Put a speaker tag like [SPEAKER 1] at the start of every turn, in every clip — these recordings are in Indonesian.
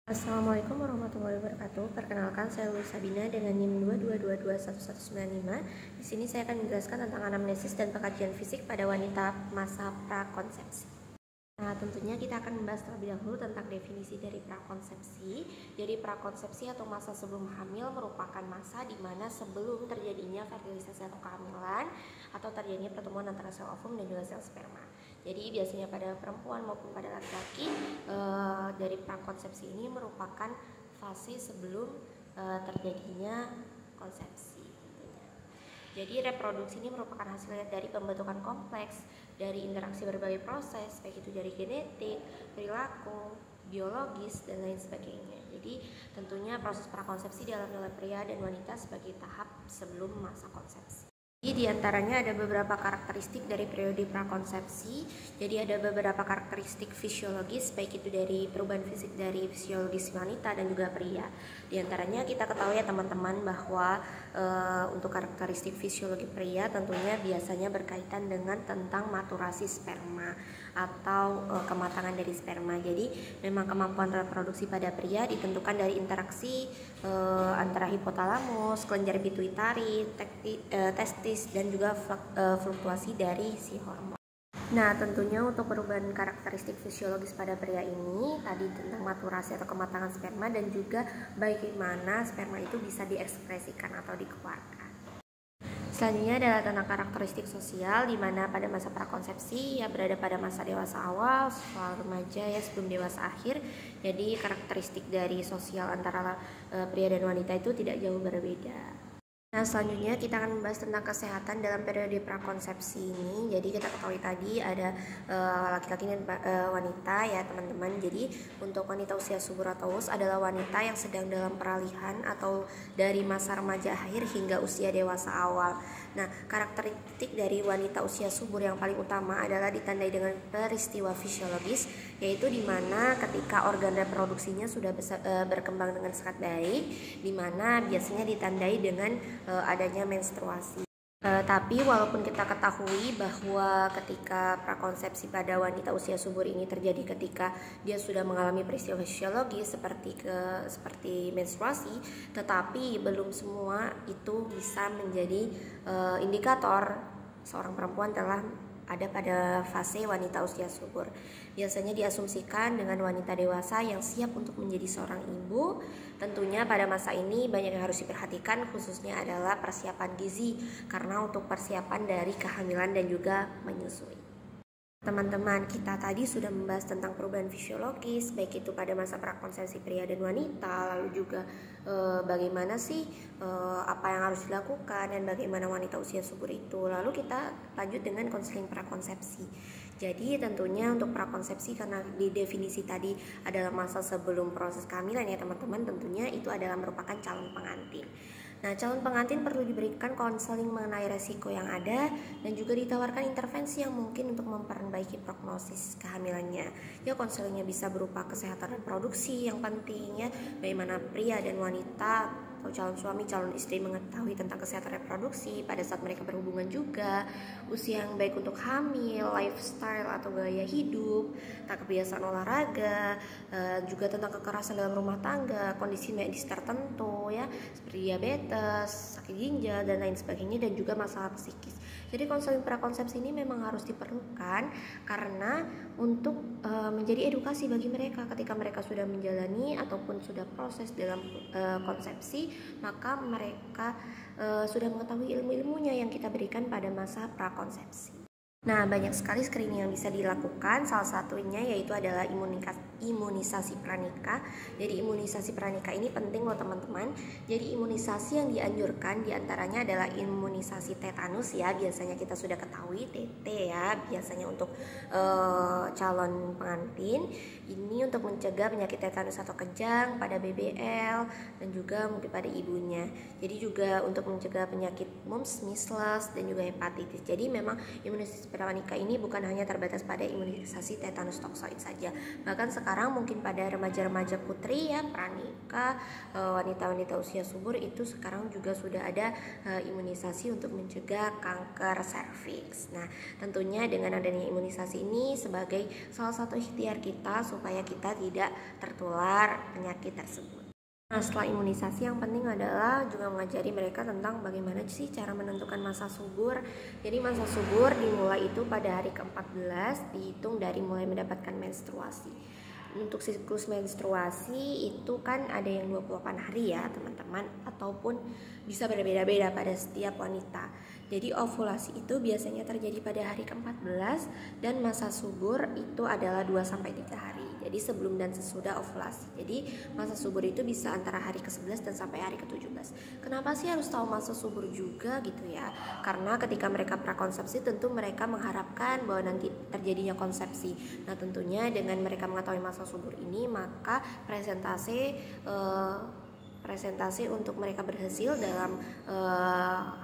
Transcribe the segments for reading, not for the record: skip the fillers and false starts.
[SPEAKER 1] Assalamualaikum warahmatullahi wabarakatuh. Perkenalkan, saya Lulu Sabina dengan NIM 222211195. Di sini saya akan menjelaskan tentang anamnesis dan pengkajian fisik pada wanita masa prakonsepsi. Nah, tentunya kita akan membahas terlebih dahulu tentang definisi dari prakonsepsi. Jadi, prakonsepsi atau masa sebelum hamil merupakan masa di mana sebelum terjadinya fertilisasi atau kehamilan atau terjadinya pertemuan antara sel ovum dan juga sel sperma. Jadi, biasanya pada perempuan maupun pada laki-laki, dari prakonsepsi ini merupakan fase sebelum terjadinya konsepsi. Jadi reproduksi ini merupakan hasil dari pembentukan kompleks dari interaksi berbagai proses, baik itu dari genetik, perilaku, biologis, dan lain sebagainya. Jadi tentunya proses prakonsepsi dialami oleh pria dan wanita sebagai tahap sebelum masa konsepsi. Di antaranya ada beberapa karakteristik dari periode prakonsepsi. Jadi ada beberapa karakteristik fisiologis, baik itu dari perubahan fisik dari fisiologis wanita dan juga pria. Di antaranya kita ketahui ya teman-teman bahwa untuk karakteristik fisiologi pria tentunya biasanya berkaitan dengan tentang maturasi sperma atau kematangan dari sperma. Jadi memang kemampuan reproduksi pada pria ditentukan dari interaksi antara hipotalamus, kelenjar pituitari, testis, dan juga fluktuasi dari si hormon. Nah, tentunya untuk perubahan karakteristik fisiologis pada pria ini tadi tentang maturasi atau kematangan sperma dan juga bagaimana sperma itu bisa diekspresikan atau dikeluarkan. Selanjutnya adalah tentang karakteristik sosial, di mana pada masa prakonsepsi ya berada pada masa dewasa awal, soal remaja ya sebelum dewasa akhir. Jadi karakteristik dari sosial antara pria dan wanita itu tidak jauh berbeda. Nah, selanjutnya kita akan membahas tentang kesehatan dalam periode prakonsepsi ini. Jadi kita ketahui tadi ada laki-laki dan wanita ya teman-teman. Jadi untuk wanita usia subur atau haus adalah wanita yang sedang dalam peralihan atau dari masa remaja akhir hingga usia dewasa awal. Nah, karakteristik dari wanita usia subur yang paling utama adalah ditandai dengan peristiwa fisiologis, yaitu di mana ketika organ reproduksinya sudah berkembang dengan sangat baik, di mana biasanya ditandai dengan adanya menstruasi. Tapi walaupun kita ketahui bahwa ketika prakonsepsi pada wanita usia subur ini terjadi ketika dia sudah mengalami peristiwa fisiologis seperti menstruasi, tetapi belum semua itu bisa menjadi indikator seorang perempuan telah ada pada fase wanita usia subur. Biasanya diasumsikan dengan wanita dewasa yang siap untuk menjadi seorang ibu. Tentunya pada masa ini banyak yang harus diperhatikan, khususnya adalah persiapan gizi karena untuk persiapan dari kehamilan dan juga menyusui. Teman-teman, kita tadi sudah membahas tentang perubahan fisiologis, baik itu pada masa prakonsepsi pria dan wanita, lalu juga bagaimana sih apa yang harus dilakukan dan bagaimana wanita usia subur itu. Lalu kita lanjut dengan konseling prakonsepsi. Jadi tentunya untuk prakonsepsi karena di definisi tadi adalah masa sebelum proses kehamilan ya teman-teman, tentunya itu adalah merupakan calon pengantin. Nah, calon pengantin perlu diberikan konseling mengenai resiko yang ada dan juga ditawarkan intervensi yang mungkin untuk memperbaiki prognosis kehamilannya. Ya, konselingnya bisa berupa kesehatan reproduksi yang penting ya, bagaimana pria dan wanita atau calon suami, calon istri mengetahui tentang kesehatan reproduksi pada saat mereka berhubungan juga, usia yang baik untuk hamil, lifestyle atau gaya hidup, tentang kebiasaan olahraga, juga tentang kekerasan dalam rumah tangga, kondisi medis tertentu ya, seperti diabetes, sakit ginjal dan lain sebagainya, dan juga masalah psikis. Jadi konseling prakonsepsi ini memang harus diperlukan karena untuk menjadi edukasi bagi mereka ketika mereka sudah menjalani ataupun sudah proses dalam konsepsi, maka mereka sudah mengetahui ilmu-ilmunya yang kita berikan pada masa prakonsepsi. Nah, banyak sekali screening yang bisa dilakukan. Salah satunya yaitu adalah imunisasi pranikah. Jadi imunisasi pranikah ini penting loh teman-teman. Jadi imunisasi yang dianjurkan diantaranya adalah imunisasi tetanus ya. Biasanya kita sudah ketahui TT ya. Biasanya untuk calon pengantin. Ini untuk mencegah penyakit tetanus atau kejang pada BBL dan juga mungkin pada ibunya. Jadi juga untuk mencegah penyakit mumps, measles dan juga hepatitis. Jadi memang imunisasi pada wanita ini bukan hanya terbatas pada imunisasi tetanus toksoid saja. Bahkan sekarang mungkin pada remaja-remaja putri ya, pranikah, wanita-wanita usia subur itu sekarang juga sudah ada imunisasi untuk mencegah kanker serviks. Nah, tentunya dengan adanya imunisasi ini sebagai salah satu ikhtiar kita supaya kita tidak tertular penyakit tersebut. Nah, setelah imunisasi yang penting adalah juga mengajari mereka tentang bagaimana sih cara menentukan masa subur. Jadi masa subur dimulai itu pada hari ke-14 dihitung dari mulai mendapatkan menstruasi. Untuk siklus menstruasi itu kan ada yang 28 hari ya teman-teman, ataupun bisa berbeda-beda pada setiap wanita. Jadi ovulasi itu biasanya terjadi pada hari ke-14 dan masa subur itu adalah 2-3 hari. Jadi sebelum dan sesudah ovulasi. Jadi masa subur itu bisa antara hari ke-11 dan sampai hari ke-17. Kenapa sih harus tahu masa subur juga gitu ya? Karena ketika mereka prakonsepsi tentu mereka mengharapkan bahwa nanti terjadinya konsepsi. Nah, tentunya dengan mereka mengetahui masa subur ini, maka presentasi untuk mereka berhasil dalam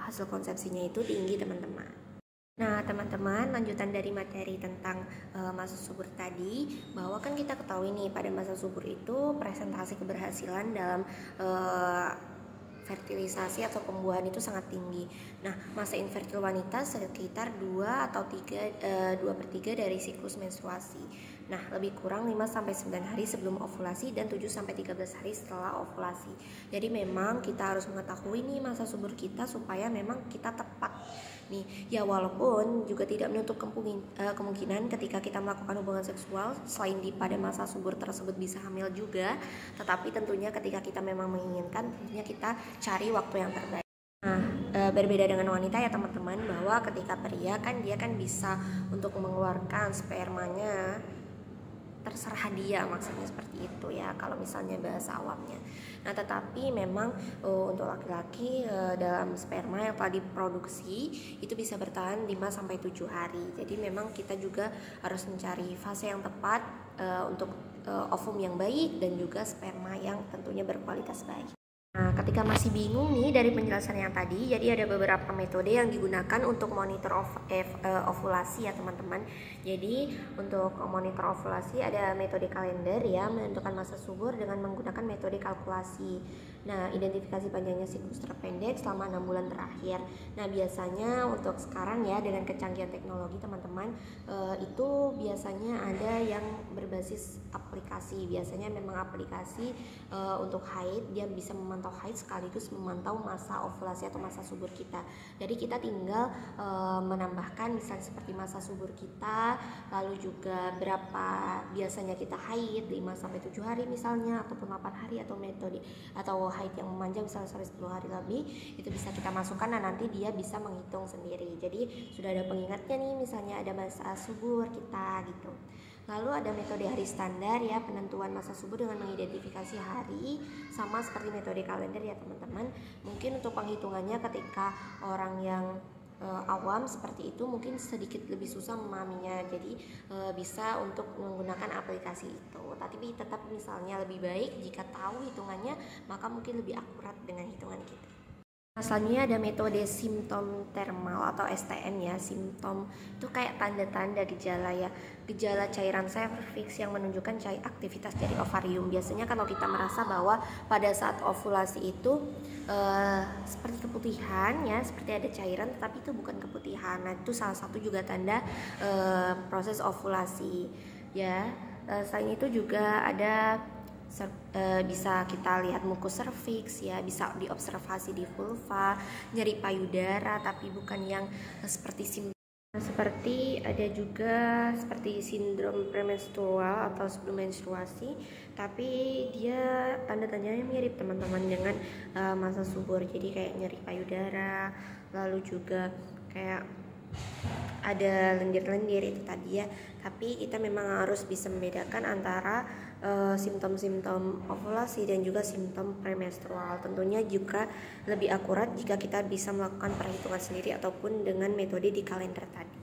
[SPEAKER 1] hasil konsepsinya itu tinggi teman-teman. Nah teman-teman, lanjutan dari materi tentang masa subur tadi, bahwa kan kita ketahui nih pada masa subur itu presentasi keberhasilan dalam fertilisasi atau pembuahan itu sangat tinggi. Nah, masa infertil wanita sekitar 2/3 dari siklus menstruasi. Nah, lebih kurang 5-9 hari sebelum ovulasi dan 7-13 hari setelah ovulasi. Jadi memang kita harus mengetahui nih masa subur kita supaya memang kita tepat nih. Ya walaupun juga tidak menutup kemungkinan ketika kita melakukan hubungan seksual selain pada masa subur tersebut bisa hamil juga, tetapi tentunya ketika kita memang menginginkan, tentunya kita cari waktu yang terbaik. Nah, berbeda dengan wanita ya teman-teman, bahwa ketika pria kan dia kan bisa untuk mengeluarkan spermanya, terserah dia, maksudnya seperti itu ya kalau misalnya bahasa awamnya. Nah, tetapi memang untuk laki-laki dalam sperma yang telah diproduksi itu bisa bertahan 5-7 hari. Jadi memang kita juga harus mencari fase yang tepat untuk ovum yang baik dan juga sperma yang tentunya berkualitas baik. Nah, ketika masih bingung nih dari penjelasan yang tadi, jadi ada beberapa metode yang digunakan untuk monitor ovulasi ya teman-teman. Jadi untuk monitor ovulasi ada metode kalender ya, menentukan masa subur dengan menggunakan metode kalkulasi. Nah, identifikasi panjangnya siklus terpendek selama 6 bulan terakhir. Nah, biasanya untuk sekarang ya dengan kecanggihan teknologi teman-teman, itu biasanya ada yang berbasis aplikasi. Biasanya memang aplikasi untuk haid, dia bisa memantau haid sekaligus memantau masa ovulasi atau masa subur kita. Jadi kita tinggal menambahkan misalnya seperti masa subur kita, lalu juga berapa biasanya kita haid 5-7 hari misalnya, ataupun 8 hari, atau metode atau haid yang memanjang misalnya sampai 10 hari lebih, itu bisa kita masukkan. Nah, nanti dia bisa menghitung sendiri. Jadi sudah ada pengingatnya nih, misalnya ada masa subur kita gitu. Lalu ada metode hari standar ya, penentuan masa subur dengan mengidentifikasi hari, sama seperti metode kalender ya teman-teman. Mungkin untuk penghitungannya ketika orang yang awam seperti itu mungkin sedikit lebih susah memahaminya, jadi bisa untuk menggunakan aplikasi itu. Tapi tetap misalnya lebih baik jika tahu hitungannya, maka mungkin lebih akurat dengan hitungan kita. Selanjutnya ada metode simptom termal atau STN ya. Simptom itu kayak tanda-tanda gejala ya, gejala cairan serviks yang menunjukkan aktivitas dari ovarium. Biasanya kalau kita merasa bahwa pada saat ovulasi itu seperti keputihan ya, seperti ada cairan tetapi itu bukan keputihan. Nah, itu salah satu juga tanda proses ovulasi ya. Selain itu juga ada bisa kita lihat mukus serviks ya, bisa diobservasi di vulva, nyeri payudara tapi bukan yang seperti seperti ada juga seperti sindrom premenstrual atau sebelum menstruasi, tapi dia tanda-tandanya mirip teman-teman dengan masa subur. Jadi kayak nyeri payudara, lalu juga kayak ada lendir-lendir itu tadi ya. Tapi kita memang harus bisa membedakan antara simptom-simptom ovulasi dan juga simptom premenstrual. Tentunya juga lebih akurat jika kita bisa melakukan perhitungan sendiri ataupun dengan metode di kalender tadi.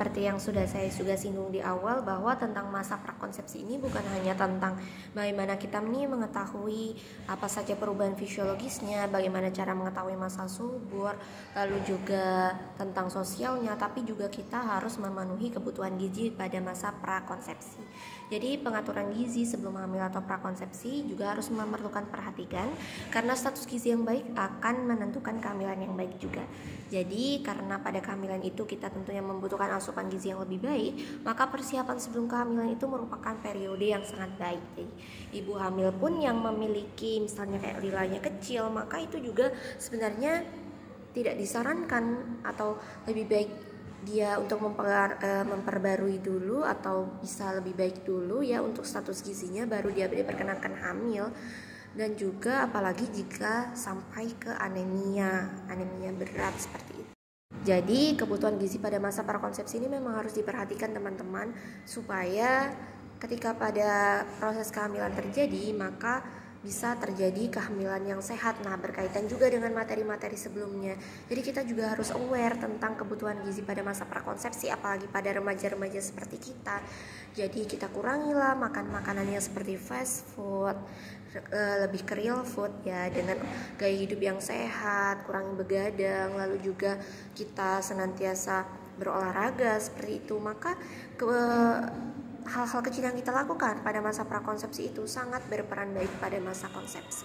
[SPEAKER 1] seperti yang sudah saya juga singgung di awal, bahwa tentang masa prakonsepsi ini bukan hanya tentang bagaimana kita nih mengetahui apa saja perubahan fisiologisnya, bagaimana cara mengetahui masa subur, lalu juga tentang sosialnya, tapi juga kita harus memenuhi kebutuhan gizi pada masa prakonsepsi. Jadi pengaturan gizi sebelum hamil atau prakonsepsi juga harus memerlukan perhatian, karena status gizi yang baik akan menentukan kehamilan yang baik juga. Jadi karena pada kehamilan itu kita tentunya membutuhkan asupan gizi yang lebih baik, maka persiapan sebelum kehamilan itu merupakan periode yang sangat baik. Jadi ibu hamil pun yang memiliki misalnya kayak lilanya kecil, maka itu juga sebenarnya tidak disarankan, atau lebih baik dia untuk memperbarui dulu, atau bisa lebih baik dulu ya untuk status gizinya, baru dia diperkenankan hamil. Dan juga apalagi jika sampai ke anemia berat seperti itu. Jadi kebutuhan gizi pada masa prakonsepsi ini memang harus diperhatikan teman-teman, supaya ketika pada proses kehamilan terjadi, maka bisa terjadi kehamilan yang sehat. Nah, berkaitan juga dengan materi-materi sebelumnya. Jadi kita juga harus aware tentang kebutuhan gizi pada masa prakonsepsi, apalagi pada remaja-remaja seperti kita. Jadi kita kurangilah makan makanan yang seperti fast food, lebih ke real food ya, dengan gaya hidup yang sehat, kurangi begadang, lalu juga kita senantiasa berolahraga seperti itu. Maka hal-hal kecil yang kita lakukan pada masa prakonsepsi itu sangat berperan baik pada masa konsepsi.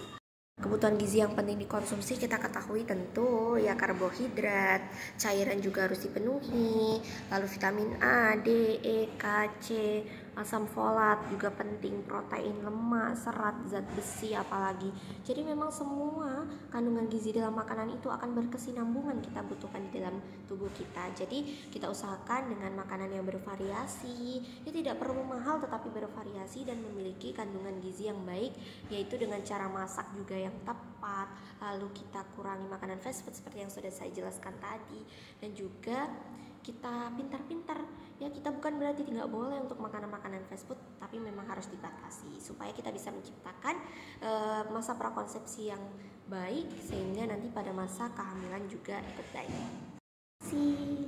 [SPEAKER 1] Kebutuhan gizi yang penting dikonsumsi kita ketahui tentu ya karbohidrat, cairan juga harus dipenuhi, lalu vitamin A, D, E, K, C, asam folat juga penting, protein, lemak, serat, zat besi apalagi. Jadi memang semua kandungan gizi dalam makanan itu akan berkesinambungan kita butuhkan di dalam tubuh kita. Jadi kita usahakan dengan makanan yang bervariasi, ya tidak perlu mahal tetapi bervariasi dan memiliki kandungan gizi yang baik, yaitu dengan cara masak juga yang tepat. Lalu kita kurangi makanan fast food seperti yang sudah saya jelaskan tadi, dan juga kita pintar-pintar ya, kita bukan berarti tidak boleh untuk makanan-makanan fast food, tapi memang harus dibatasi supaya kita bisa menciptakan masa prakonsepsi yang baik, sehingga nanti pada masa kehamilan juga ikut baik. Terima kasih.